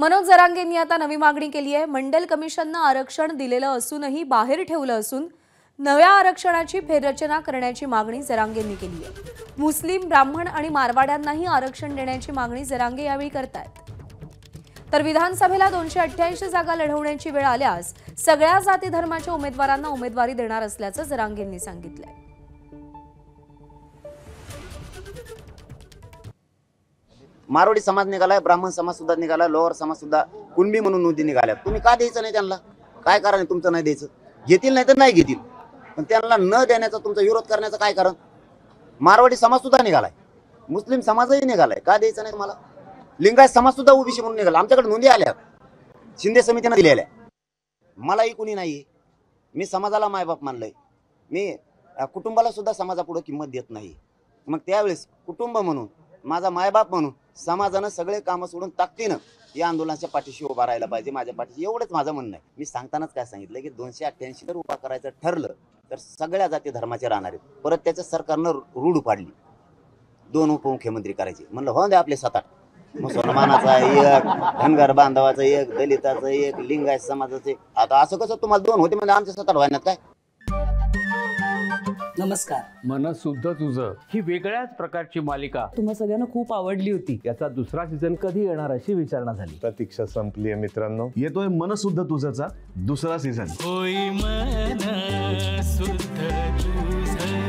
मनोज जरांगेंनी आता नवी मागणी केली आहे। मंडल कमिशननं आरक्षण दिलेलं असूनही बाहेर ठेवलं असून नव्या आरक्षणाची फेररचना करण्याची मागणी जरांगेंनी केली आहे। मुस्लिम, ब्राह्मण आणि मारवाड्यांनाही आरक्षण देण्याची मागणी जरांगे यावेळी करतायत। तर विधानसभेला 288 जागा लढवण्याची वेळ आल्यास सगळ्या जाती धर्माच्या उमेदवारांना उमेदवारी देणार असल्याचं जरांगेंनी सांगितलंय। मारवाडी समाज निघालाय, ब्राह्मण समाज सुद्धा निघाला, लोअर समाज सुद्धा, कुणबी म्हणून नोंदी निघाल्या। तुम्ही का द्यायचं नाही त्यांना? काय कारण आहे तुमचं नाही द्यायचं? घेतील नाही तर नाही घेतील, पण त्यांना न देण्याचा तुमचा विरोध करण्याचं काय कारण? मारवाडी समाज सुद्धा निघालाय, मुस्लिम समाजही निघालाय, का द्यायचं नाही तुम्हाला? लिंगायत समाज सुद्धा ओबीसी म्हणून निघाला, आमच्याकडे नोंदी आल्या, शिंदे समितीने दिलेल्या। मलाही कुणी नाही, मी समाजाला मायबाप मानलंय, मी कुटुंबाला सुद्धा समाजापुढे किंमत देत नाही। मग त्यावेळेस कुटुंब म्हणून, माझा मायबाप म्हणून समाजानं सगळे कामं सोडून ताकदीनं या आंदोलनाच्या पाठीशी उभा राहायला पाहिजे, माझ्या पाठीशी, एवढंच माझं म्हणणं आहे। मी सांगतानाच काय सांगितलं की 288 जर उभा करायचं ठरलं तर सगळ्या जाती धर्माचे राहणार आहेत। परत त्याच्या सरकारनं रूढ पाडली 2 उपमुख्यमंत्री करायचे, म्हणलं हो द्या आपले 7-8, मुसलमानाचा एक, धनगर बांधवाचा एक, दलिताचा एक, लिंगायत समाजाचा एक। आता असं कसं तुम्हाला 2 होते म्हणजे आमचे 7-8 व्हायनात काय? नमस्कार। मनसुद्धा तुझं ही वेगळ्याच प्रकारची मालिका तुम्हा सगळ्यांना खूप आवडली होती। याचा दुसरा सीझन कधी येणार अशी विचारणा झाली। प्रतीक्षा संपली आहे मित्रांनो, येतोय मनसुद्धा तुझाचा दुसरा सीझन। होय मनसुद्धा तुझं।